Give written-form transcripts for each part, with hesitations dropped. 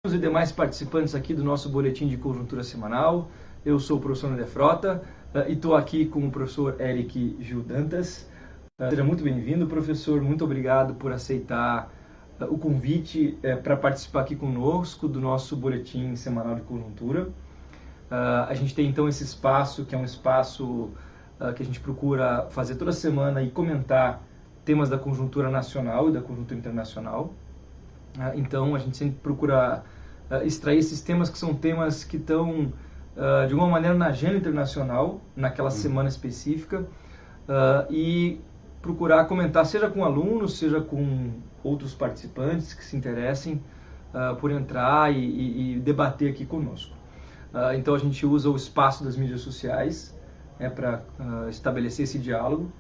E demais participantes aqui do nosso boletim de conjuntura semanal. Eu sou o professor André Frota e estou aqui com o professor Eric Gil Dantas. Seja muito bem-vindo, professor. Muito obrigado por aceitar o convite para participar aqui conosco do nosso boletim semanal de conjuntura. A gente tem então esse espaço, que é um espaço que a gente procura fazer toda semana e comentar temas da conjuntura nacional e da conjuntura internacional. Então a gente sempre procura extrair esses temas que são temas que estão de alguma maneira na agenda internacional naquela semana específica e procurar comentar, seja com alunos, seja com outros participantes que se interessem por entrar e debater aqui conosco. Então a gente usa o espaço das mídias sociais para estabelecer esse diálogo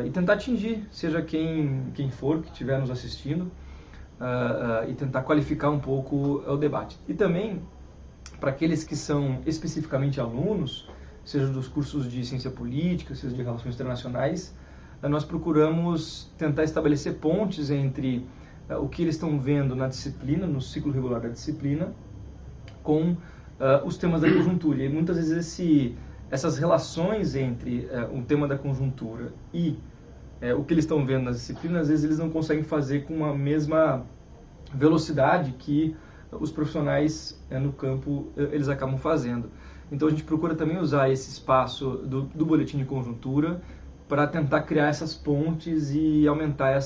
e tentar atingir, seja quem for que estiver nos assistindo, e tentar qualificar um pouco o debate. E também, para aqueles que são especificamente alunos, seja dos cursos de ciência política, seja de relações internacionais, nós procuramos tentar estabelecer pontes entre o que eles estão vendo na disciplina, no ciclo regular da disciplina, com os temas da conjuntura. E muitas vezes essas relações entre um tema da conjuntura e o que eles estão vendo nas disciplinas, às vezes eles não conseguem fazer com a mesma velocidade que os profissionais no campo eles acabam fazendo. Então a gente procura também usar esse espaço do boletim de conjuntura para tentar criar essas pontes e aumentar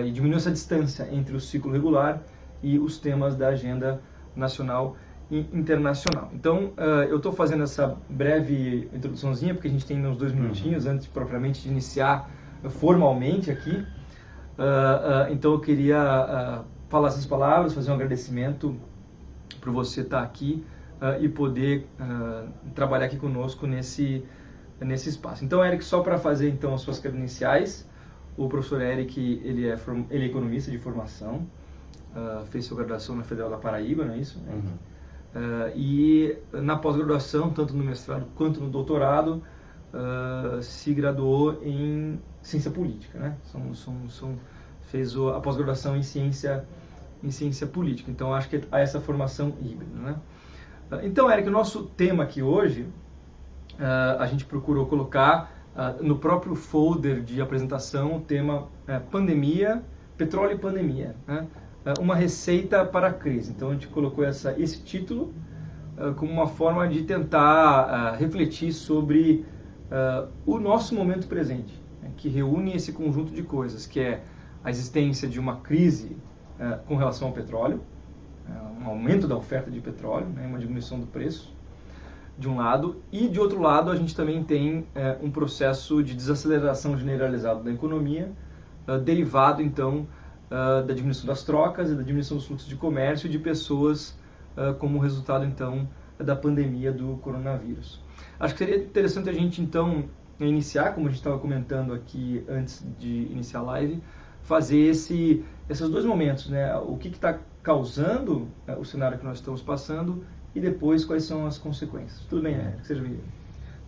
e diminuir essa distância entre o ciclo regular e os temas da agenda nacional e internacional. Então eu estou fazendo essa breve introduçãozinha porque a gente tem uns 2 minutinhos antes propriamente de iniciar formalmente aqui. Então eu queria falar essas palavras, fazer um agradecimento por você estar aqui e poder trabalhar aqui conosco nesse espaço. Então, Eric, só para fazer então as suas credenciais, o professor Eric ele é economista de formação, fez sua graduação na Federal da Paraíba, não é isso? E na pós-graduação, tanto no mestrado quanto no doutorado, se graduou em ciência política, né? Fez a pós-graduação em ciência política. Então acho que há essa formação híbrida, né? Então, Eric, o nosso tema aqui hoje, a gente procurou colocar no próprio folder de apresentação o tema pandemia, petróleo e pandemia, né? Uma receita para a crise. Então a gente colocou esse título como uma forma de tentar refletir sobre o nosso momento presente, né, que reúne esse conjunto de coisas, que é a existência de uma crise com relação ao petróleo, um aumento da oferta de petróleo, né, uma diminuição do preço, de um lado, e de outro lado a gente também tem um processo de desaceleração generalizado da economia, derivado então da diminuição das trocas e da diminuição dos fluxos de comércio e de pessoas como resultado então da pandemia do coronavírus. Acho que seria interessante a gente, então, iniciar, como a gente estava comentando aqui antes de iniciar a live, fazer esses 2 momentos, né? O que está causando o cenário que nós estamos passando e depois quais são as consequências. Tudo bem, Eric? Seja bem-vindo.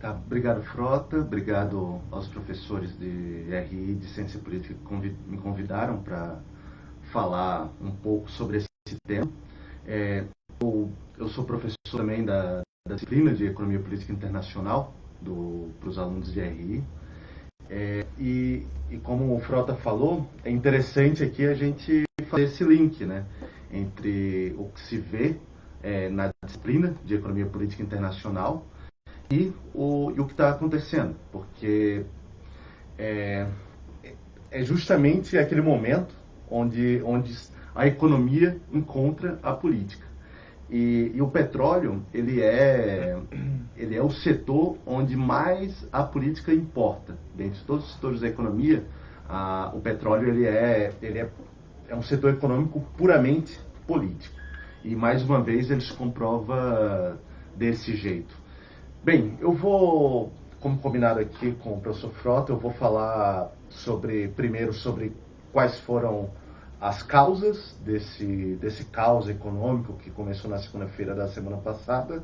Tá, obrigado, Frota. Obrigado aos professores de RI de Ciência Política que me convidaram para falar um pouco sobre esse tema. Eu sou professor também da disciplina de Economia Política Internacional para os alunos de RI. E como o Frota falou, é interessante aqui a gente fazer esse link, né, entre o que se vê na disciplina de Economia Política Internacional e o que está acontecendo, porque é justamente aquele momento onde a economia encontra a política. E o petróleo, ele é o setor onde mais a política importa. Dentre todos os setores da economia, o petróleo ele é um setor econômico puramente político. E, mais uma vez, ele se comprova desse jeito. Bem, eu vou, como combinado aqui com o professor Frota, eu vou falar primeiro sobre quais foram as causas desse caos econômico que começou na segunda-feira da semana passada,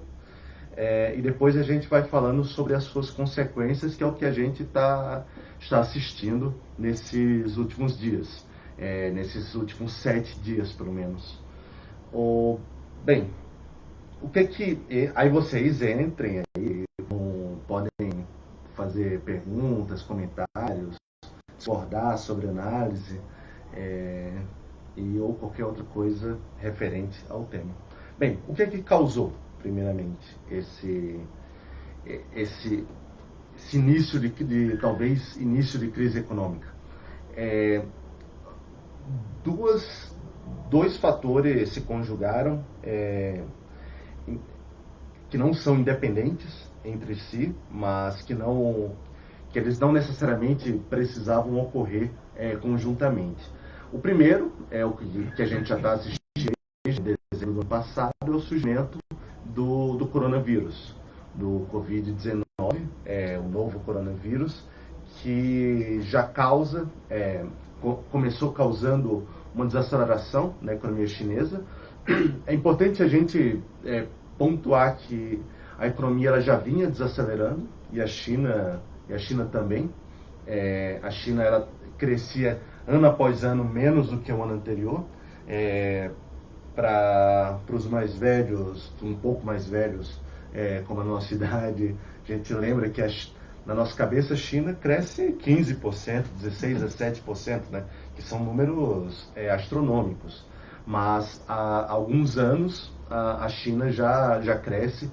e depois a gente vai falando sobre as suas consequências, que é o que a gente está assistindo nesses últimos dias, nesses últimos 7 dias, pelo menos. Bem, aí vocês entrem aí, podem fazer perguntas, comentários, discordar sobre análise ou qualquer outra coisa referente ao tema. Bem, o que causou, primeiramente, esse início talvez início de crise econômica? Dois fatores se conjugaram que não são independentes entre si, mas que eles não necessariamente precisavam ocorrer conjuntamente. O primeiro é o que a gente já está assistindo desde dezembro do ano passado, é o surgimento do coronavírus, do Covid-19, o novo coronavírus, que já começou causando uma desaceleração na economia chinesa. É importante a gente pontuar que a economia ela já vinha desacelerando, e a China também. A China ela crescia ano após ano menos do que o ano anterior. Para os mais velhos, um pouco mais velhos, como a nossa idade, a gente lembra que na nossa cabeça a China cresce 15%, 16% a 7%, né? Que são números astronômicos. Mas há alguns anos a China já cresce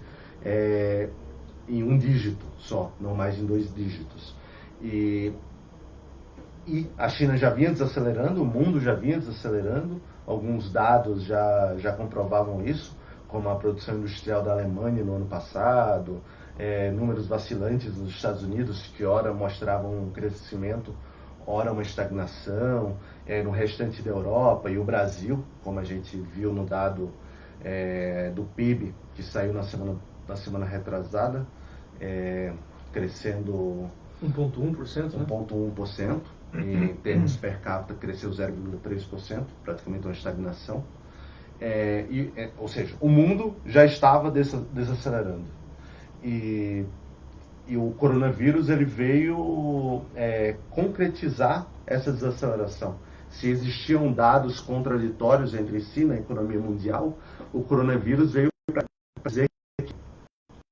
em um dígito só, não mais em 2 dígitos. E a China já vinha desacelerando, o mundo já vinha desacelerando, alguns dados já comprovavam isso, como a produção industrial da Alemanha no ano passado, números vacilantes dos Estados Unidos, que ora mostravam um crescimento, ora uma estagnação, no restante da Europa, e o Brasil, como a gente viu no dado do PIB, que saiu na semana retrasada, crescendo 1,1%, né? 1,1%, em termos per capita cresceu 0,3%, praticamente uma estagnação. Ou seja, o mundo já estava desacelerando. E o coronavírus ele veio concretizar essa desaceleração. Se existiam dados contraditórios entre si na economia mundial, o coronavírus veio para dizer que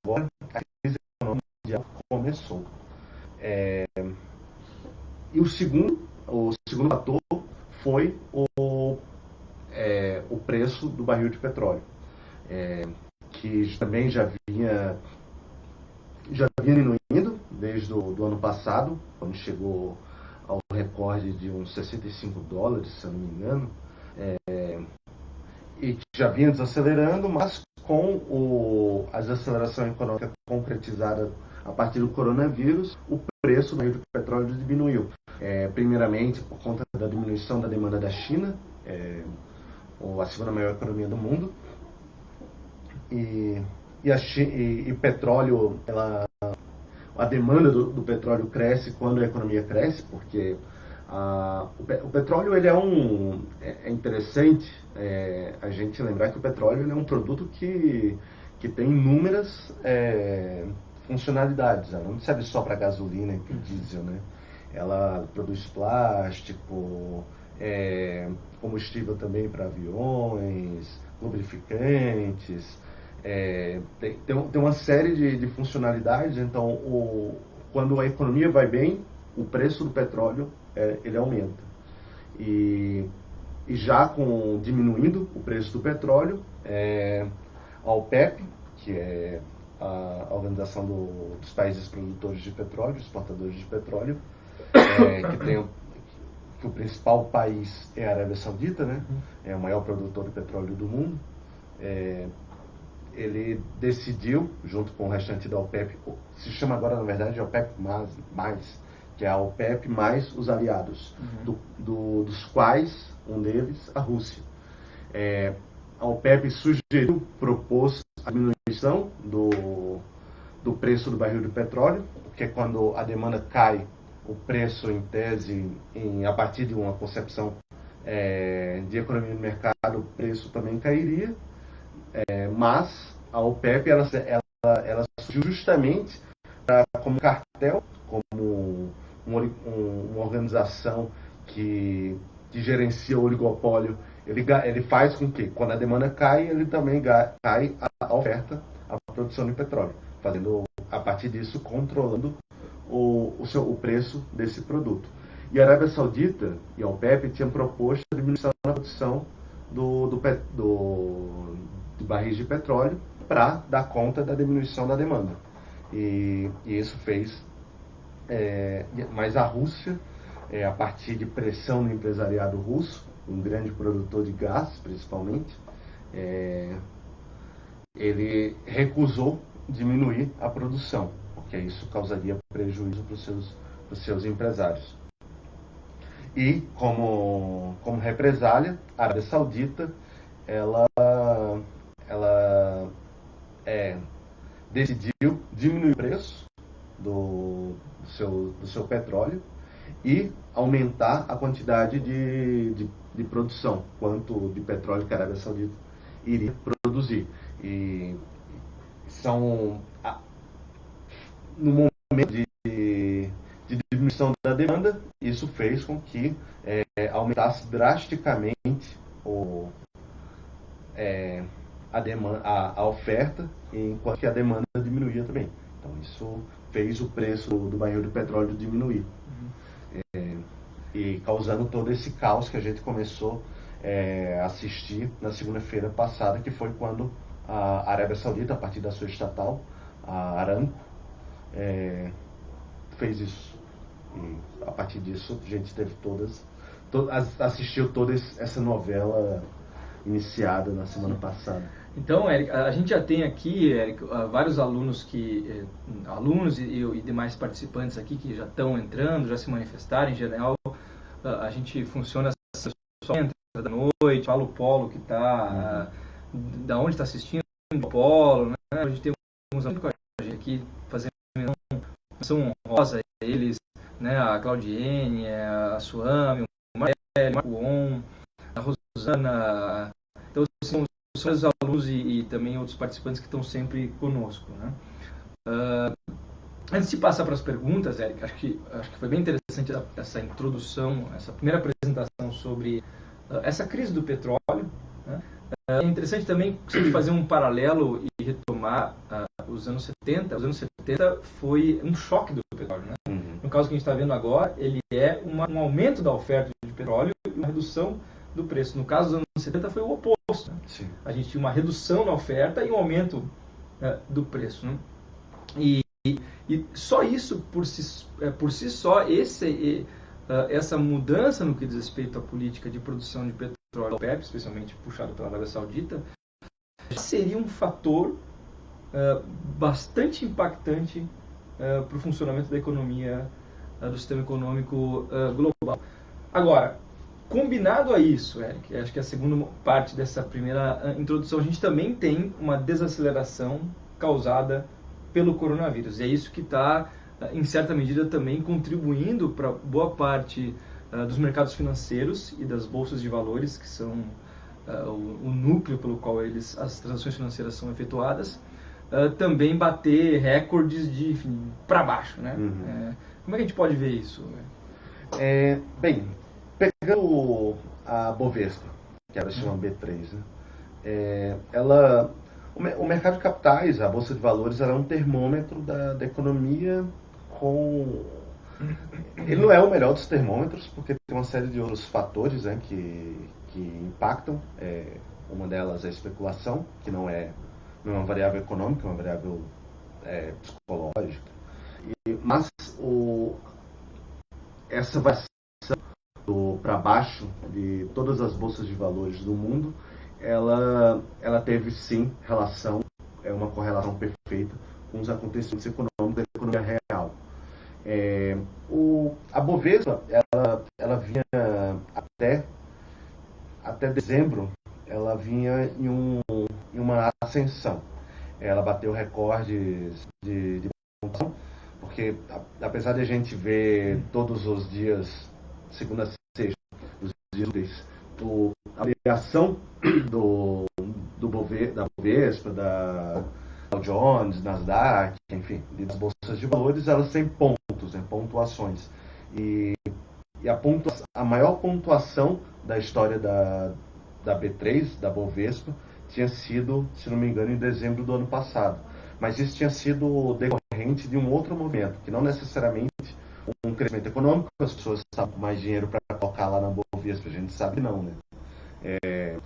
agora a crise econômica mundial começou. E o segundo fator foi o preço do barril de petróleo, que também já vinha diminuindo desde o ano passado, quando chegou ao recorde de uns $65, se eu não me engano, e já vinha desacelerando, mas com a desaceleração econômica concretizada a partir do coronavírus, o preço do barril de petróleo diminuiu. Primeiramente por conta da diminuição da demanda da China, a segunda maior economia do mundo, e petróleo, a demanda do petróleo cresce quando a economia cresce, porque o petróleo ele é interessante a gente lembrar que o petróleo ele é um produto que tem inúmeras funcionalidades. Ela não serve só para gasolina e para diesel, né? Ela produz plástico, combustível também para aviões, lubrificantes, tem uma série de funcionalidades. Então, quando a economia vai bem, o preço do petróleo ele aumenta. E já diminuindo o preço do petróleo, a OPEP, que é a Organização dos Países Produtores de Petróleo, Exportadores de Petróleo, que o principal país é a Arábia Saudita, né? É o maior produtor de petróleo do mundo. Ele decidiu, junto com o restante da OPEP, se chama agora na verdade OPEP+, que é a OPEP mais os aliados, dos quais um deles a Rússia. A OPEP propôs a diminuição do preço do barril de petróleo, porque quando a demanda cai, o preço, em tese, a partir de uma concepção de economia de mercado, o preço também cairia. Mas a OPEP ela surgiu justamente como cartel, como uma organização que gerencia o oligopólio ele faz com que, quando a demanda cai, ele também cai a oferta, a produção de petróleo, fazendo, a partir disso, controlando o preço desse produto. E a Arábia Saudita e a OPEP tinham proposto a diminuição na produção de barris de petróleo para dar conta da diminuição da demanda. E isso fez, mas a Rússia, a partir de pressão do empresariado russo, um grande produtor de gás principalmente, ele recusou diminuir a produção, porque isso causaria prejuízo para os seus empresários. E, como represália, a Arábia Saudita ela decidiu diminuir o preço do seu petróleo e aumentar a quantidade de produção, quanto de petróleo que a Arábia Saudita iria produzir. E no momento de diminuição da demanda, isso fez com que aumentasse drasticamente a oferta, enquanto que a demanda diminuía também. Então isso fez o preço do barril de petróleo diminuir. E causando todo esse caos que a gente começou a assistir na segunda-feira passada, que foi quando a Arábia Saudita, a partir da sua estatal, a Aramco, fez isso. E a partir disso a gente teve assistiu toda essa novela iniciada na semana passada. Então, Éric, a gente já tem aqui, Éric, vários alunos e demais participantes aqui que já estão entrando, já se manifestaram. Em geral, a gente funciona só entra da noite, fala o Polo que está, da onde está assistindo o Polo, né? A gente tem alguns alunos com a gente aqui fazendo uma menção honrosa a eles, né? A Claudiene, a Suame, o Marcelo, o On, a Rosana. Então, são os alunos e também outros participantes que estão sempre conosco, né? Antes de passar para as perguntas, Éric, acho que foi bem interessante essa introdução, essa primeira apresentação sobre essa crise do petróleo, né? É interessante também se a gente fazer um paralelo e retomar os anos 70. Os anos 70 foi um choque do petróleo, né? No caso que a gente está vendo agora, ele é um aumento da oferta de petróleo e uma redução do preço. No caso dos anos 70 foi o oposto, né? A gente tinha uma redução na oferta e um aumento do preço, né? E só isso, por si só, essa mudança no que diz respeito à política de produção de petróleo da OPEP, especialmente puxado pela Arábia Saudita, seria um fator bastante impactante para o funcionamento da economia, do sistema econômico global. Agora, combinado a isso, Éric, acho que a segunda parte dessa primeira introdução, a gente também tem uma desaceleração causada pelo coronavírus. E é isso que está, em certa medida, também contribuindo para boa parte dos mercados financeiros e das bolsas de valores, que são o núcleo pelo qual as transações financeiras são efetuadas, também bater recordes para baixo, né? Como é que a gente pode ver isso? Bem, pegando a Bovespa, que ela chama B3, né? O mercado de capitais, a bolsa de valores, ela é um termômetro da economia Ele não é o melhor dos termômetros, porque tem uma série de outros fatores, né, que impactam. Uma delas é a especulação, que não é uma variável econômica, é uma variável psicológica. Mas essa variação para baixo de todas as bolsas de valores do mundo, ela teve sim uma correlação perfeita com os acontecimentos econômicos da economia real. A Bovespa, ela vinha até dezembro, ela vinha em uma ascensão. Ela bateu recordes de pontuação, porque apesar de a gente ver todos os dias, segunda a sexta, os dias úteis, a variação da Bovespa, da Dow Jones, Nasdaq, enfim, das bolsas de valores, elas têm pontos, né, pontuações. E a maior pontuação da história da B3, da Bovespa, tinha sido, se não me engano, em dezembro do ano passado. Mas isso tinha sido decorrente de um outro movimento, que não necessariamente um crescimento econômico, as pessoas estavam com mais dinheiro para colocar lá na Bovespa, a gente sabe não, né?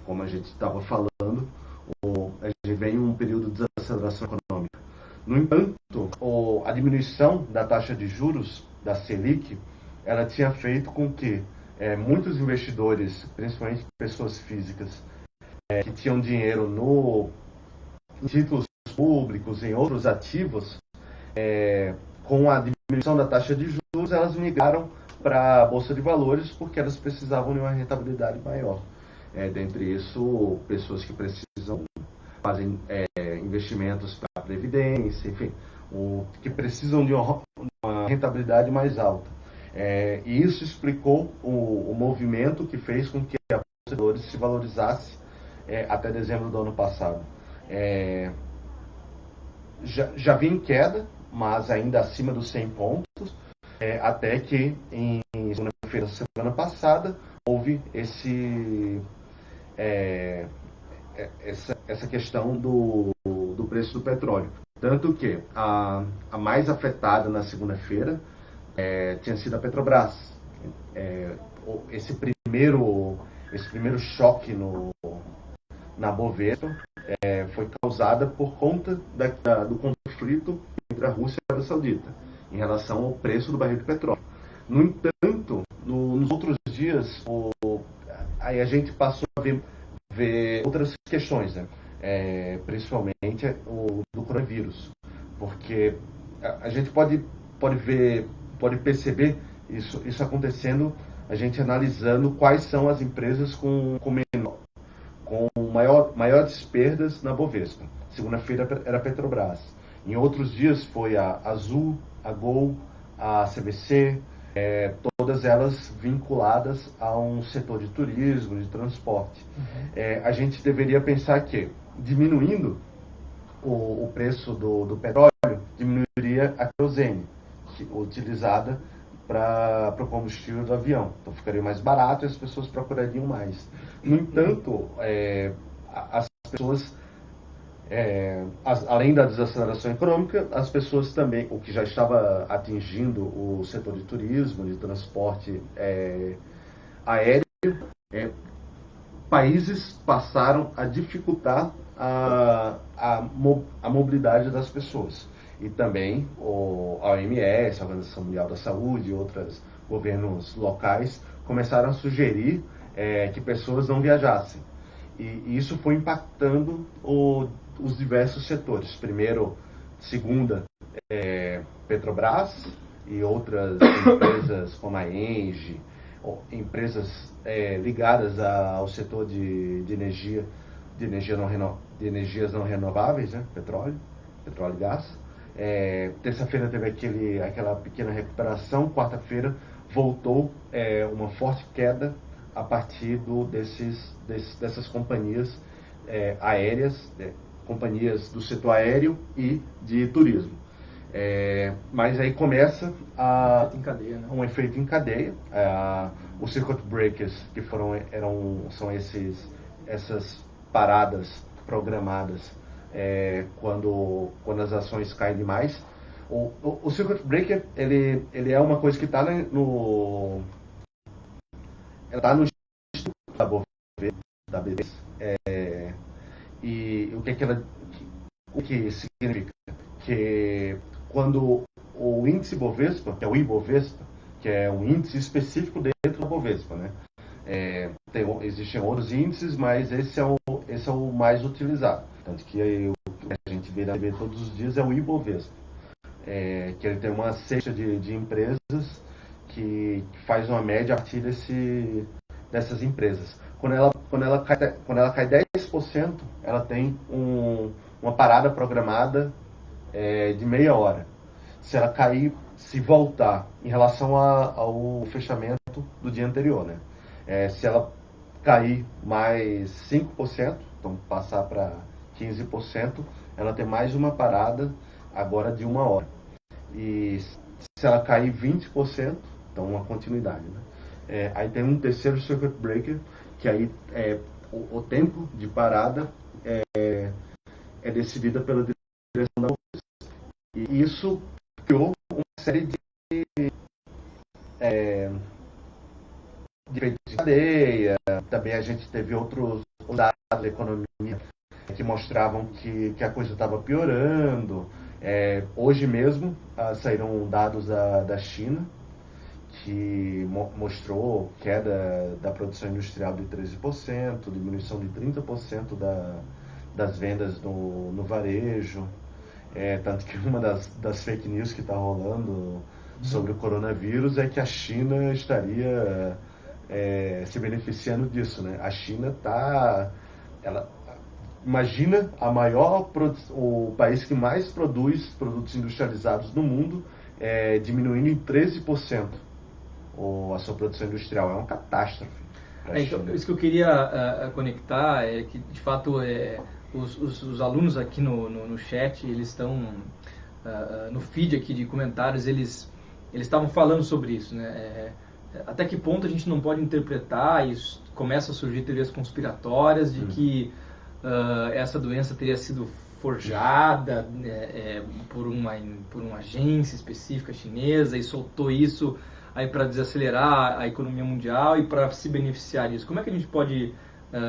Como a gente estava falando, a gente vem em um período de desaceleração econômica. No entanto, a diminuição da taxa de juros da Selic, ela tinha feito com que muitos investidores, principalmente pessoas físicas, que tinham dinheiro em títulos públicos, em outros ativos, com a diminuição da taxa de juros, elas migraram para a Bolsa de Valores porque elas precisavam de uma rentabilidade maior. Dentre isso, pessoas que fazem investimentos para a Previdência, enfim, que precisam de uma rentabilidade mais alta. E isso explicou o movimento que fez com que a Bolsa de Valores se valorizasse até dezembro do ano passado. Já vinha em queda, mas ainda acima dos 100 pontos, até que em segunda-feira da semana passada houve essa questão do preço do petróleo. Tanto que a mais afetada na segunda-feira tinha sido a Petrobras. Esse primeiro choque na Bovespa foi causada por conta do conflito entre a Rússia e a Arábia Saudita em relação ao preço do barril de petróleo. No entanto, nos outros dias, aí a gente passou a ver outras questões, né? Principalmente do coronavírus, porque a gente pode perceber isso acontecendo, a gente analisando quais são as empresas com maiores perdas na Bovespa. Segunda-feira era a Petrobras. Em outros dias foi a Azul, a Gol, a CVC, todas elas vinculadas a um setor de turismo, de transporte. A gente deveria pensar que, diminuindo o preço do petróleo, diminuiria a querosene, utilizada para o combustível do avião. Então ficaria mais barato e as pessoas procurariam mais. No entanto, as pessoas, além da desaceleração econômica, as pessoas também, o que já estava atingindo o setor de turismo, de transporte aéreo, países passaram a dificultar a mobilidade das pessoas. E também a OMS, a Organização Mundial da Saúde e outros governos locais começaram a sugerir que pessoas não viajassem. E isso foi impactando os diversos setores. Primeiro, segunda, Petrobras e outras empresas como a Engie, empresas ligadas ao setor de energias não renováveis, né? Petróleo e gás. Terça-feira teve aquela pequena recuperação, quarta-feira voltou uma forte queda a partir dessas companhias aéreas, companhias do setor aéreo e de turismo. Mas aí começa um efeito em cadeia. Os circuit breakers, que são essas paradas programadas quando as ações caem demais. O circuit breaker ele é uma coisa que está no estudo da B3, e o que significa que quando o índice Bovespa, que é o Ibovespa, que é um índice específico dentro da Bovespa, né? Existem outros índices, mas esse é o mais utilizado. Tanto que a gente vê todos os dias é o Ibovespa, que ele tem uma cesta de empresas que faz uma média a partir dessas empresas. Quando ela cai 10%, ela tem uma parada programada de meia hora. Se ela cair, se voltar em relação ao fechamento do dia anterior, né? Se ela cair mais 5%, então passar para 15%, ela tem mais uma parada agora de uma hora. E se ela cair 20%, então uma continuidade, né? Aí tem um terceiro circuit breaker, que aí o tempo de parada é decidida pela direção da polícia. E isso criou uma série de efeitos de cadeia. Também a gente teve outros dados da economia que mostravam que a coisa estava piorando. Hoje mesmo saíram dados da China, que mostrou queda da produção industrial de 13%, diminuição de 30% das vendas no varejo. Tanto que uma das fake news que está rolando sobre o coronavírus é que a China estaria se beneficiando disso, né? A China imagina o país que mais produz produtos industrializados no mundo, diminuindo em 13% a sua produção industrial. É uma catástrofe. Então, isso que eu queria conectar é que, de fato, os alunos aqui no chat, eles estão no feed aqui de comentários, eles estavam falando sobre isso, né? Até que ponto a gente não pode interpretar, e começa a surgir teorias conspiratórias de que essa doença teria sido forjada por uma agência específica chinesa e soltou isso aí para desacelerar a economia mundial e para se beneficiar disso. Como é que a gente pode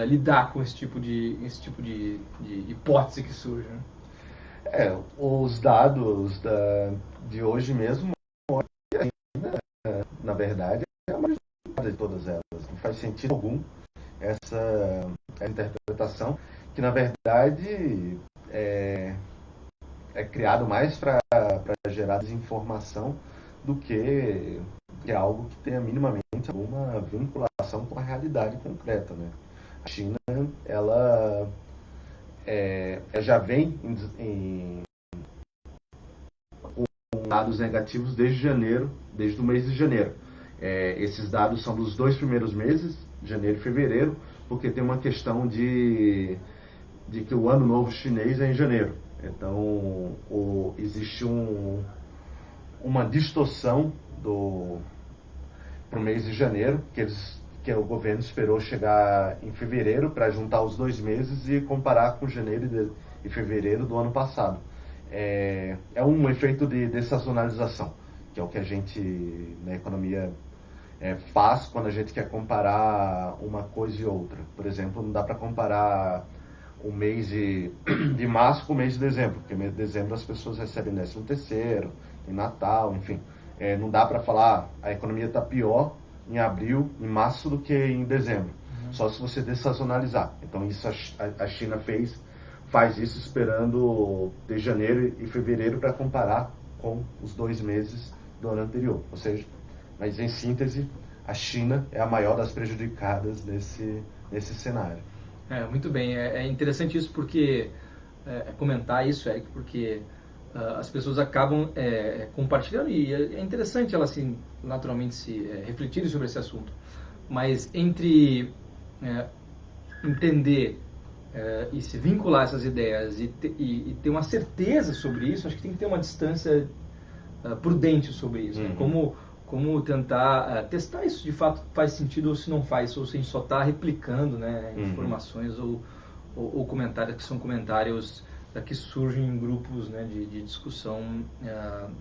lidar com esse tipo de hipótese que surge? Né? Os dados de hoje mesmo, na verdade, é a maioria de todas elas. Não faz sentido algum essa interpretação, que na verdade é criado mais para gerar desinformação do que algo que tenha minimamente alguma vinculação com a realidade concreta, né? A China, ela já vem com dados negativos desde o mês de janeiro. Esses dados são dos 2 primeiros meses, janeiro e fevereiro, porque tem uma questão de que o ano novo chinês é em janeiro. Então, existe uma distorção para o mês de janeiro, que o governo esperou chegar em fevereiro para juntar os 2 meses e comparar com janeiro e fevereiro do ano passado. É um efeito de sazonalização, que é o que a gente, na economia, faz quando a gente quer comparar uma coisa e outra. Por exemplo, não dá para comparar o mês de março com o mês de dezembro, porque no mês de dezembro as pessoas recebem 13º, tem Natal, enfim. Não dá para falar a economia está pior em abril, em março, do que em dezembro. Só se você dessazonalizar. Então isso a China faz isso esperando de janeiro e fevereiro para comparar com os 2 meses do ano anterior. Ou seja, mas em síntese, a China é a maior das prejudicadas nesse cenário. Muito bem. É interessante isso porque comentar isso, Eric, porque as pessoas acabam compartilhando, e é interessante elas naturalmente se refletirem sobre esse assunto. Mas entre entender e se vincular a essas ideias e ter uma certeza sobre isso, acho que tem que ter uma distância prudente sobre isso. Né? Como tentar testar isso de fato faz sentido ou se não faz, ou se a gente só está replicando, né, informações ou comentários que são comentários que surgem em grupos, né, de discussão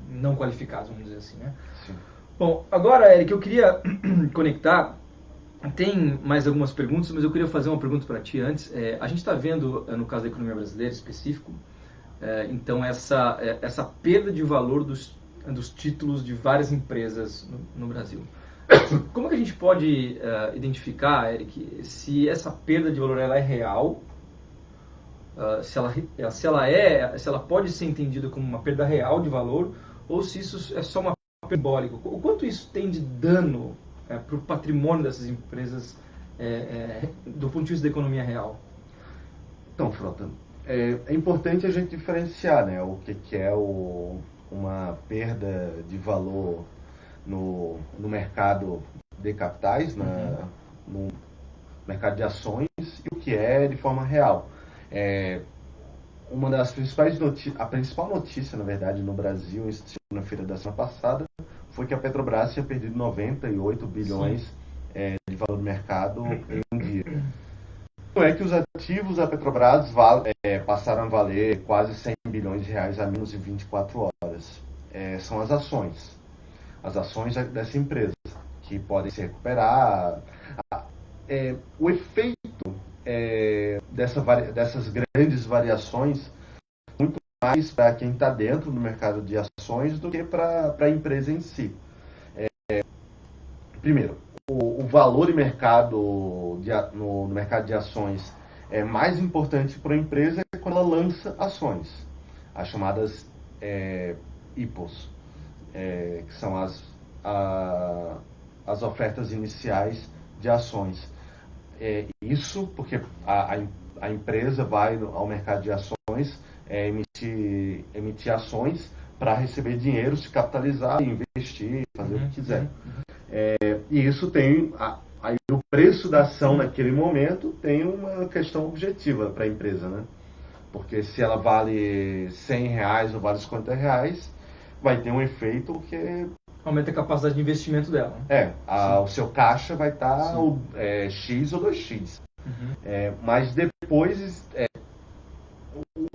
não qualificados, vamos dizer assim. Né? Sim. Bom, agora, Eric, eu queria conectar. Tem mais algumas perguntas, mas eu queria fazer uma pergunta para ti antes. A gente está vendo, no caso da economia brasileira específico, então essa perda de valor dos títulos de várias empresas no Brasil. Como que a gente pode identificar, Eric, se essa perda de valor ela é real, se ela pode ser entendida como uma perda real de valor, ou se isso é só uma perda simbólica? O quanto isso tem de dano para o patrimônio dessas empresas do ponto de vista da economia real? Então, Frota, é importante a gente diferenciar, né, o que é uma perda de valor no mercado de capitais, no mercado de ações, e o que é de forma real. Uma das principais a principal notícia, na verdade, no Brasil, na segunda-feira da semana passada, foi que a Petrobras tinha perdido 98 bilhões de valor do mercado em um dia. Não é que os ativos da Petrobras passaram a valer quase 100 bilhões de reais a menos de 24 horas. São as ações dessa empresa, que podem se recuperar. O efeito dessas grandes variações muito mais para quem está dentro do mercado de ações do que para a empresa em si. Primeiro, o valor de mercado no mercado de ações é mais importante para a empresa quando ela lança ações, as chamadas IPOs, que são as ofertas iniciais de ações. Isso porque a empresa vai ao mercado de ações emitir ações para receber dinheiro, se capitalizar, investir, fazer o que quiser. E isso tem aí o preço da ação naquele momento tem uma questão objetiva para a empresa, né? Porque se ela vale R$100 ou vale R$50, vai ter um efeito que aumenta a capacidade de investimento dela. O seu caixa vai estar X ou 2X. Mas depois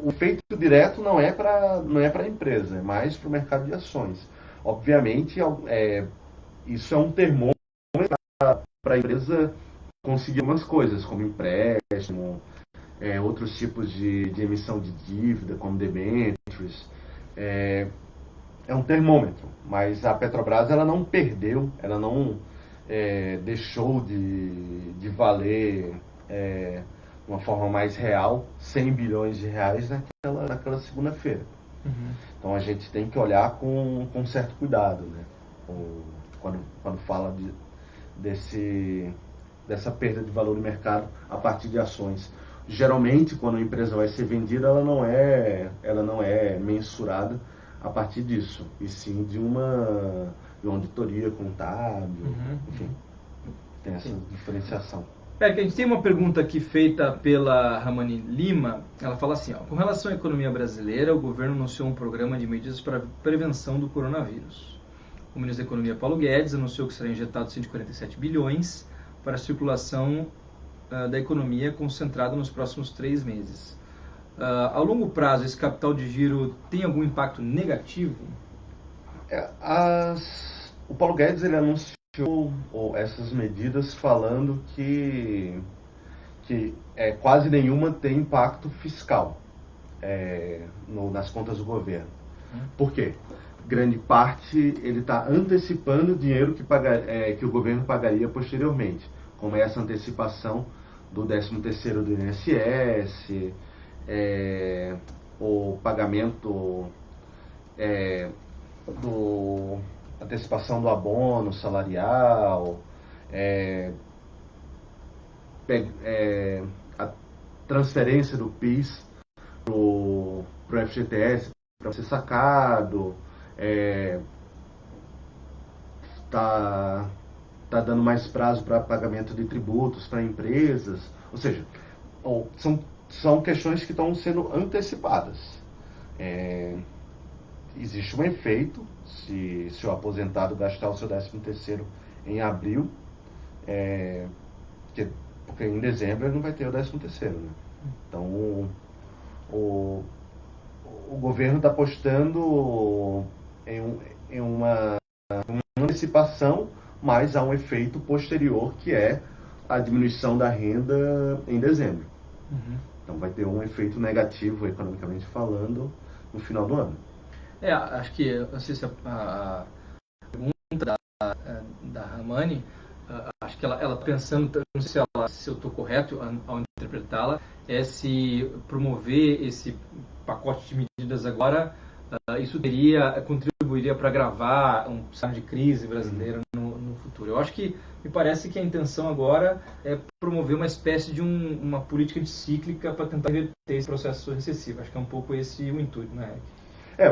o efeito direto não é para a empresa, é mais para o mercado de ações. Obviamente, isso é um termômetro para a empresa conseguir algumas coisas, como empréstimo, outros tipos de emissão de dívida, como debêntures. É um termômetro, mas a Petrobras ela não perdeu, ela não deixou de valer de uma forma mais real 100 bilhões de reais naquela segunda-feira. Então a gente tem que olhar com certo cuidado, né? Quando fala dessa perda de valor de mercado a partir de ações. Geralmente, quando a empresa vai ser vendida, ela não é mensurada a partir disso, e sim de uma auditoria contábil, enfim, tem essa diferenciação. Que a gente tem uma pergunta aqui feita pela Ramani Lima. Ela fala assim, com relação à economia brasileira, o governo anunciou um programa de medidas para prevenção do coronavírus. O ministro da Economia, Paulo Guedes, anunciou que será injetado 147 bilhões para a circulação da economia concentrada nos próximos 3 meses. A longo prazo, esse capital de giro tem algum impacto negativo? O Paulo Guedes ele anunciou essas medidas falando que quase nenhuma tem impacto fiscal nas contas do governo. Por quê? Grande parte ele está antecipando o dinheiro que o governo pagaria posteriormente, como essa antecipação do 13º do INSS, o pagamento antecipação do abono salarial, a transferência do PIS pro FGTS para ser sacado, tá dando mais prazo para pagamento de tributos para empresas, ou seja, são questões que estão sendo antecipadas. Existe um efeito se o aposentado gastar o seu 13º em abril, porque em dezembro ele não vai ter o 13º, né? Então o governo está apostando em uma antecipação, mas há um efeito posterior que é a diminuição da renda em dezembro. Então vai ter um efeito negativo, economicamente falando, no final do ano. Acho que não sei se a pergunta da Ramani, acho que ela está pensando, não sei se eu estou correto ao interpretá-la, se promover esse pacote de medidas agora, isso contribuiria para agravar um cenário de crise brasileira no futuro. Eu acho que me parece que a intenção agora é promover uma espécie de uma política anticíclica para tentar reverter esse processo recessivo. Acho que é um pouco esse o intuito, né, Eric?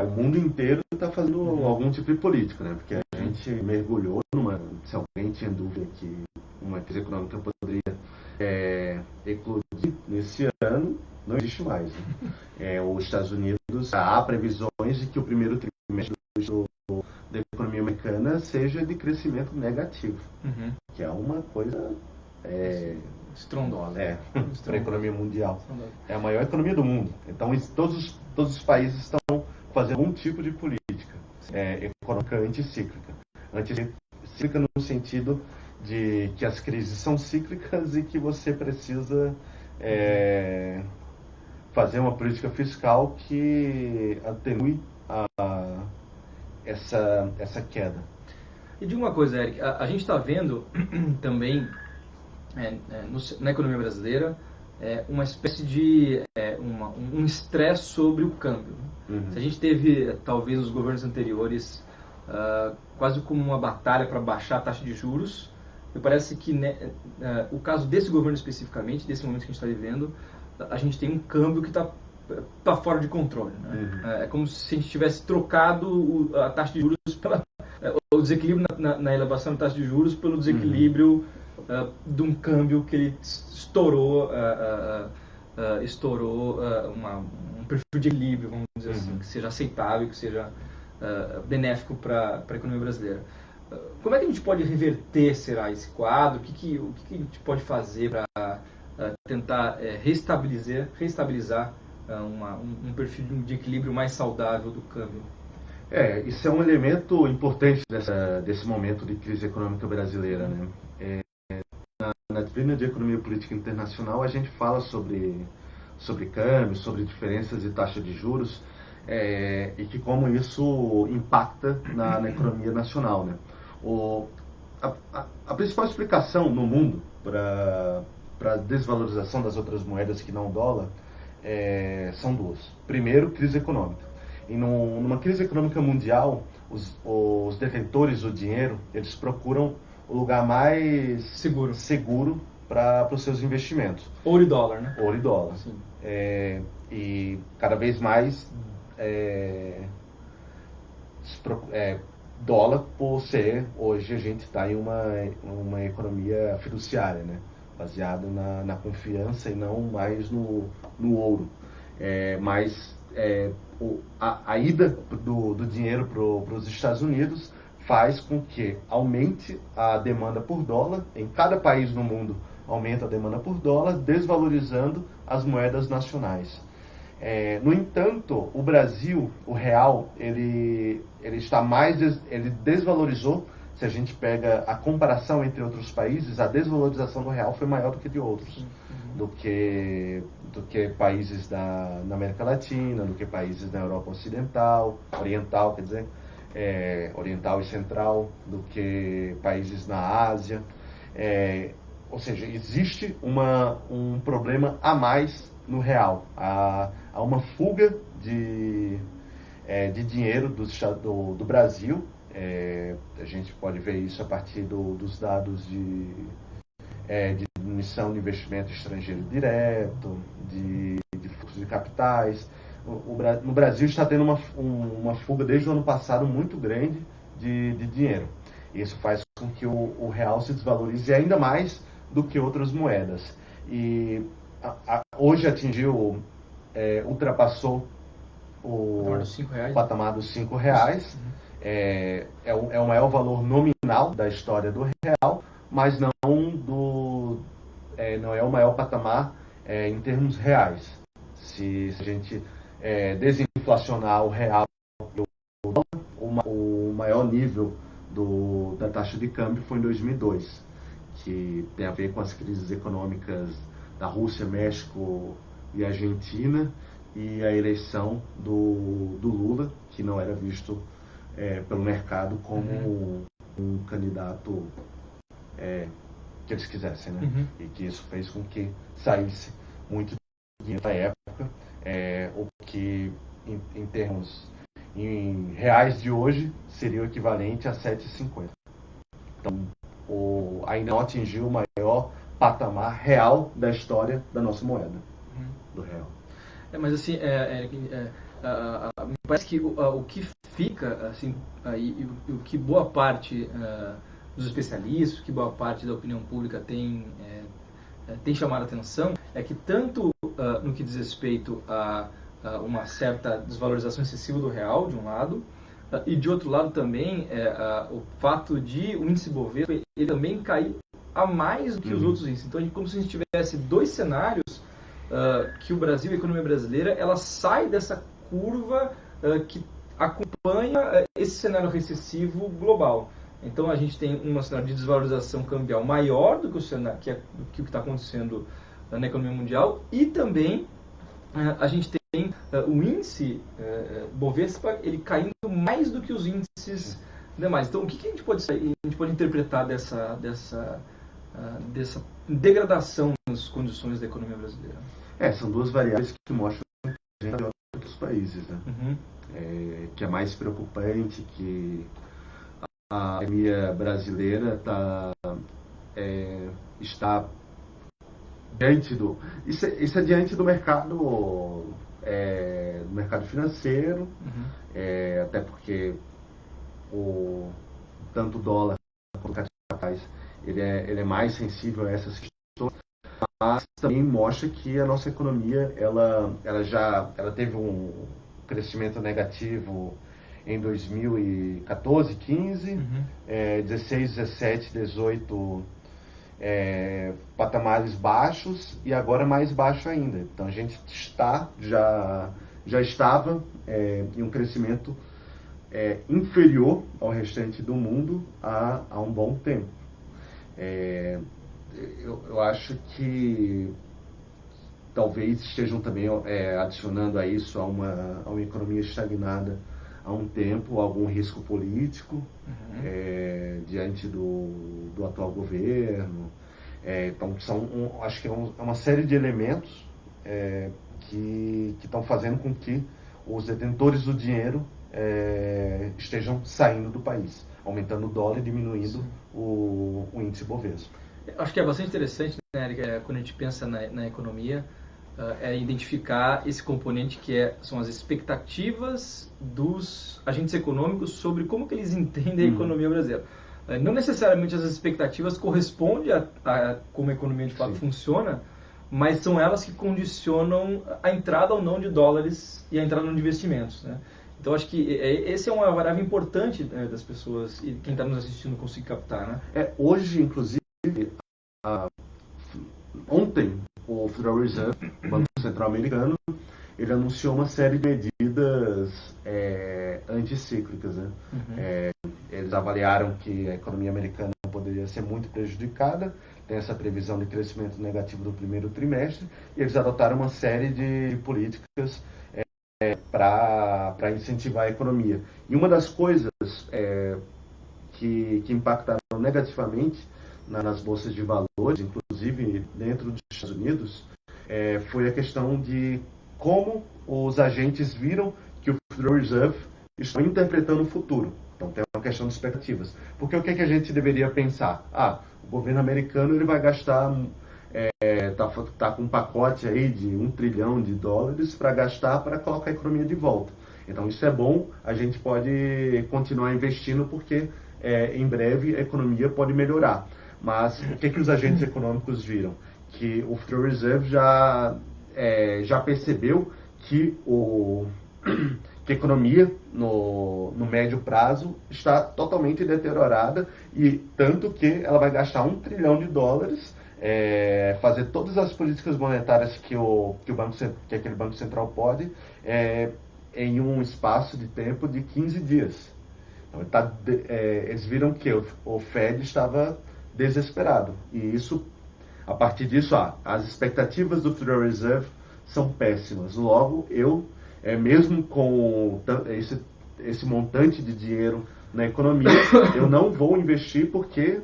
O mundo inteiro está fazendo algum tipo de política, né? Porque a gente mergulhou se alguém tinha dúvida que uma crise econômica poderia eclodir nesse ano, não existe mais. Né? Os Estados Unidos, há previsões de que o primeiro trimestre da economia americana seja de crescimento negativo, que é uma coisa Estrondosa. Para a economia mundial. É a maior economia do mundo. Então, todos os países estão fazendo algum tipo de política econômica anticíclica. Anticíclica no sentido de que as crises são cíclicas e que você precisa fazer uma política fiscal que atenue essa queda. E diga uma coisa, Eric, a gente está vendo também na economia brasileira uma espécie de um estresse sobre o câmbio. Se a gente teve, talvez, nos governos anteriores quase como uma batalha para baixar a taxa de juros, me parece que o caso desse governo especificamente, desse momento que a gente está vivendo, a gente tem um câmbio que está fora de controle. Né? É como se a gente tivesse trocado a taxa de juros o desequilíbrio na elevação da taxa de juros pelo desequilíbrio de um câmbio que ele estourou um perfil de equilíbrio, vamos dizer assim, que seja aceitável, que seja benéfico para a economia brasileira. Como é que a gente pode reverter, será, esse quadro? O que a gente pode fazer para tentar reestabilizar um perfil de equilíbrio mais saudável do câmbio? Isso é um elemento importante desse momento de crise econômica brasileira, né? Na disciplina de Economia Política Internacional, a gente fala sobre câmbio, sobre diferenças de taxa de juros e que como isso impacta na economia nacional, né? A principal explicação no mundo para a desvalorização das outras moedas que não o dólar são duas. Primeiro, crise econômica. E numa crise econômica mundial, os detentores do dinheiro, eles procuram o lugar mais seguro para os seus investimentos. Ouro e dólar, né? Ouro e dólar. Sim. E cada vez mais dólar por ser, hoje a gente está em uma economia fiduciária, né? Baseada na confiança e não mais no ouro. Mas a ida do dinheiro para os Estados Unidos faz com que aumente a demanda por dólar. Em cada país no mundo aumenta a demanda por dólar, desvalorizando as moedas nacionais. No entanto, o Brasil, o real, ele desvalorizou. Se a gente pega a comparação entre outros países, a desvalorização do real foi maior do que de outros, do que países na América Latina, do que países na Europa oriental, quer dizer, oriental e central, do que países na Ásia. Ou seja, existe um problema a mais no real. Há uma fuga de dinheiro do Brasil. A gente pode ver isso a partir dos dados de diminuição de investimento estrangeiro direto, de fluxo de capitais. No Brasil está tendo uma fuga desde o ano passado muito grande de dinheiro. Isso faz com que o real se desvalorize ainda mais do que outras moedas. E hoje ultrapassou o patamar dos R$5. É o maior valor nominal da história do real, mas não é o maior patamar em termos reais. Se a gente desinflacionar o real, o maior nível da taxa de câmbio foi em 2002, que tem a ver com as crises econômicas da Rússia, México e Argentina, e a eleição do Lula, que não era visto pelo mercado como um candidato que eles quisessem, né? E que isso fez com que saísse muito dinheiro na época, o que em reais de hoje seria o equivalente a 7,50. Então, ainda não atingiu o maior patamar real da história da nossa moeda, do real. Mas assim, me parece que o que fica, assim, e o que boa parte dos especialistas, que boa parte da opinião pública tem chamado a atenção, é que tanto no que diz respeito a uma certa desvalorização excessiva do real, de um lado, e de outro lado também o fato de o índice Bovespa ele também cair a mais do que os outros índices. Então, como se a gente tivesse dois cenários que o Brasil, a economia brasileira, ela sai dessa curva que acompanha esse cenário recessivo global. Então, a gente tem um cenário de desvalorização cambial maior do que o que está acontecendo na economia mundial, e também a gente tem o índice Bovespa, ele caindo mais do que os índices demais. Então, o que a gente pode interpretar dessa degradação nas condições da economia brasileira? São duas variáveis que mostram a gente de outros países, né? Que é mais preocupante, que a economia brasileira está diante do... Isso é diante do mercado, financeiro, até porque tanto o dólar quanto o capitais, ele é mais sensível a essas questões, mas também mostra que a nossa economia ela teve um crescimento negativo em 2014, 15, 16, 17, 18, patamares baixos, e agora mais baixo ainda. Então a gente já estava em um crescimento inferior ao restante do mundo há um bom tempo. Eu acho que talvez estejam também adicionando a isso a uma economia estagnada há um tempo, algum risco político diante do atual governo. Então acho que é uma série de elementos que estão fazendo com que os detentores do dinheiro estejam saindo do país, aumentando o dólar e diminuindo o índice Bovespa. Acho que é bastante interessante, né, Eric, quando a gente pensa na economia, identificar esse componente que são as expectativas dos agentes econômicos sobre como que eles entendem a economia brasileira. Não necessariamente as expectativas correspondem a como a economia de fato funciona, mas são elas que condicionam a entrada ou não de dólares e a entrada ou não de investimentos, né? Então, acho que esse é uma variável importante das pessoas e quem está nos assistindo conseguir captar, né? Hoje, inclusive, ontem, o Federal Reserve, o Banco Central Americano, ele anunciou uma série de medidas anticíclicas, né? Eles avaliaram que a economia americana poderia ser muito prejudicada, tem essa previsão de crescimento negativo do primeiro trimestre, e eles adotaram uma série de políticas para incentivar a economia. E uma das coisas que impactaram negativamente nas bolsas de valores, inclusive dentro dos Estados Unidos, foi a questão de como os agentes viram que o Federal Reserve está interpretando o futuro. Então tem uma questão de expectativas. Porque o que a gente deveria pensar? O governo americano ele vai gastar, tá com um pacote aí de $1 trilhão para gastar para colocar a economia de volta. Então isso é bom, a gente pode continuar investindo porque em breve a economia pode melhorar. Mas o que os agentes econômicos viram? Que o Federal Reserve já percebeu que a economia no médio prazo está totalmente deteriorada, e tanto que ela vai gastar $1 trilhão, fazer todas as políticas monetárias que aquele Banco Central pode em um espaço de tempo de 15 dias. Então, eles viram que o Fed estava desesperado, e a partir disso, as expectativas do Federal Reserve são péssimas. Logo, mesmo com esse montante de dinheiro na economia, eu não vou investir, porque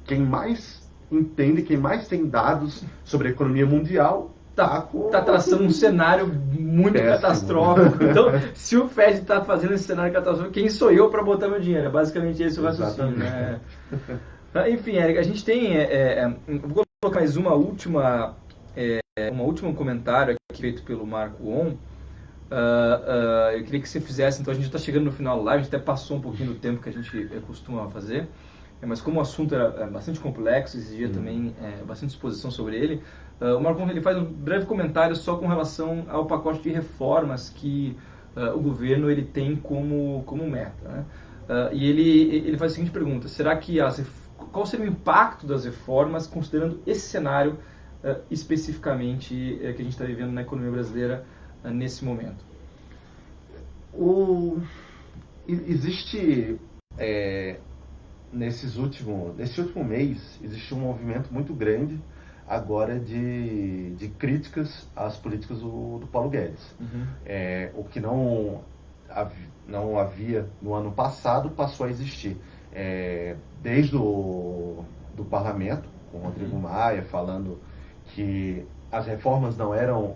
quem mais entende, quem mais tem dados sobre a economia mundial está traçando um cenário muito catastrófico. Então, se o Fed está fazendo esse cenário catastrófico, quem sou eu para botar meu dinheiro? É basicamente esse o raciocínio, né? Enfim, Eric, a gente tem... vou colocar mais uma última comentário aqui feito pelo Marco On. Eu queria que você fizesse, então a gente está chegando no final da live, a gente até passou um pouquinho do tempo que a gente costuma fazer, mas como o assunto era bastante complexo, exigia também bastante exposição sobre ele, o Marco On, ele faz um breve comentário só com relação ao pacote de reformas que o governo ele tem como meta, né? E ele faz a seguinte pergunta: será que qual seria o impacto das reformas, considerando esse cenário especificamente que a gente está vivendo na economia brasileira nesse momento? Existe, nesse último mês, existe um movimento muito grande agora de críticas às políticas do Paulo Guedes. Uhum. O que não havia no ano passado passou a existir. Desde do parlamento, com o Rodrigo Maia falando que as reformas não eram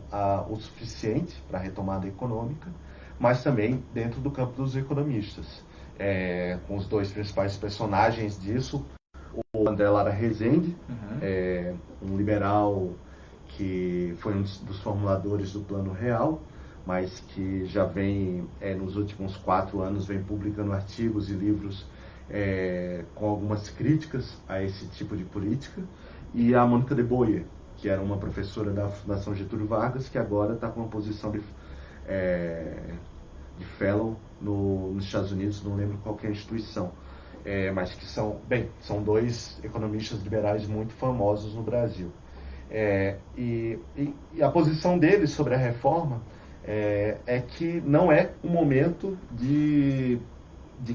o suficiente para a retomada econômica, mas também dentro do campo dos economistas. Com os dois principais personagens disso, o André Lara Rezende, um liberal que foi um dos formuladores do Plano Real, mas que já vem, nos últimos 4 anos, vem publicando artigos e livros com algumas críticas a esse tipo de política, e a Mônica de Boer, que era uma professora da Fundação Getúlio Vargas, que agora está com uma posição de fellow nos Estados Unidos, não lembro qual que é a instituição, mas que são 2 economistas liberais muito famosos no Brasil. E a posição deles sobre a reforma é que não é um momento de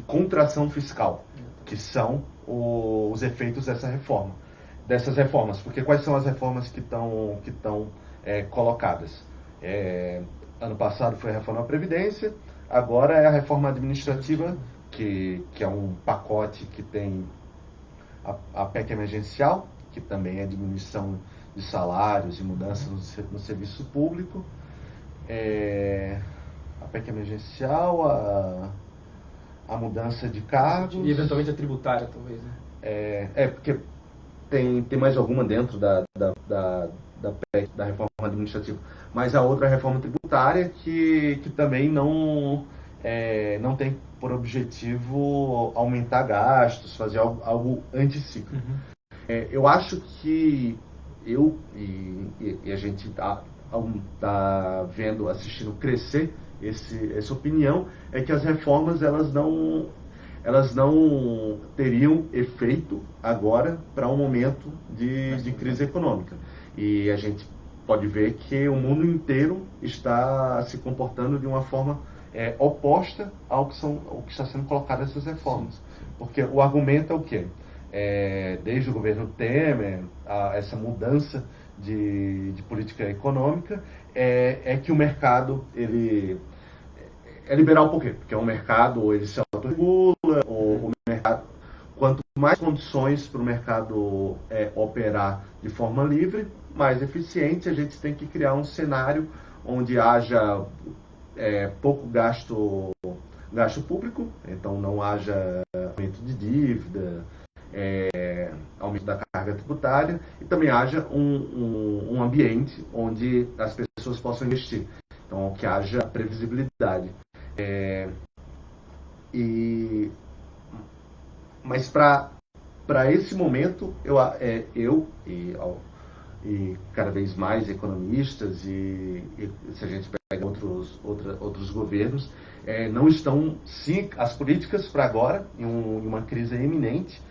contração fiscal, que são os efeitos dessas reformas. Porque quais são as reformas que estão colocadas? Ano passado foi a reforma da Previdência, agora é a reforma administrativa, que é um pacote que tem a PEC emergencial, que também é diminuição de salários e mudanças no serviço público, a PEC emergencial, a mudança de cargos... E eventualmente a tributária, talvez, né? Porque tem mais alguma dentro da PEC, da reforma administrativa, mas a outra reforma tributária que também não tem por objetivo aumentar gastos, fazer algo anticíclico. Eu acho que a gente está vendo, assistindo crescer essa opinião, é que as reformas elas não teriam efeito agora para um momento de crise econômica. E a gente pode ver que o mundo inteiro está se comportando de uma forma oposta ao que está sendo colocado essas reformas. Porque o argumento é o quê? Desde o governo Temer, essa mudança de política econômica, é que o mercado ele é liberal. Por quê? Porque o mercado ele se autorregula, o mercado, quanto mais condições para o mercado operar de forma livre, mais eficiente. A gente tem que criar um cenário onde haja pouco gasto público, então não haja aumento de dívida, aumento da carga tributária, e também haja um ambiente onde as pessoas possam investir, então que haja previsibilidade. Mas para esse momento, eu e cada vez mais economistas, e se a gente pega outros governos, não estão, sim, as políticas para agora, em uma crise iminente,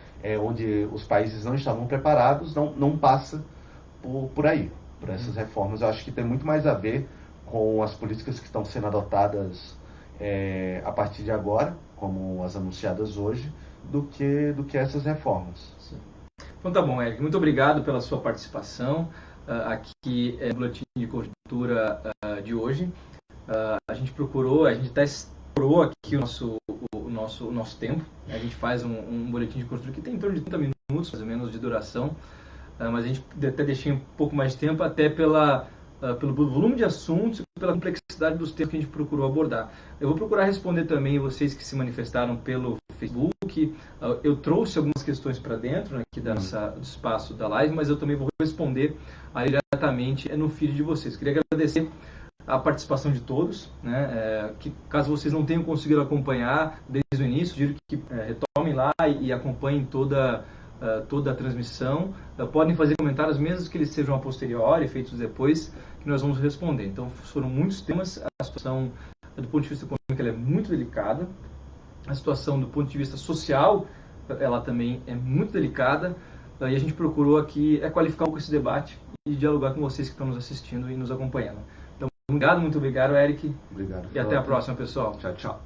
onde os países não estavam preparados, não passa por aí, por essas reformas. Eu acho que tem muito mais a ver com as políticas que estão sendo adotadas a partir de agora, como as anunciadas hoje, do que essas reformas. Sim. Então tá bom, Eric, muito obrigado pela sua participação aqui no Boletim de Conjuntura de hoje. A gente até explorou aqui o nosso tempo. A gente faz um Boletim de Conjuntura que tem em torno de 30 minutos, mais ou menos, de duração, mas a gente até deixei um pouco mais de tempo, até pelo volume de assuntos e pela complexidade dos temas que a gente procurou abordar. Eu vou procurar responder também vocês que se manifestaram pelo Facebook. Eu trouxe algumas questões para dentro aqui do espaço da live, mas eu também vou responder aí diretamente no feed de vocês. Queria agradecer a participação de todos, né? Que caso vocês não tenham conseguido acompanhar desde o início, sugiro que retomem lá e acompanhem toda a transmissão. Podem fazer comentários, mesmo que eles sejam a posteriori, feitos depois, que nós vamos responder. Então, foram muitos temas. A situação do ponto de vista econômico ela é muito delicada. A situação do ponto de vista social ela também é muito delicada, e a gente procurou aqui qualificar um pouco esse debate e dialogar com vocês que estão nos assistindo e nos acompanhando. Então, muito obrigado, Eric. Obrigado, e até a próxima, pessoal. Tchau, tchau.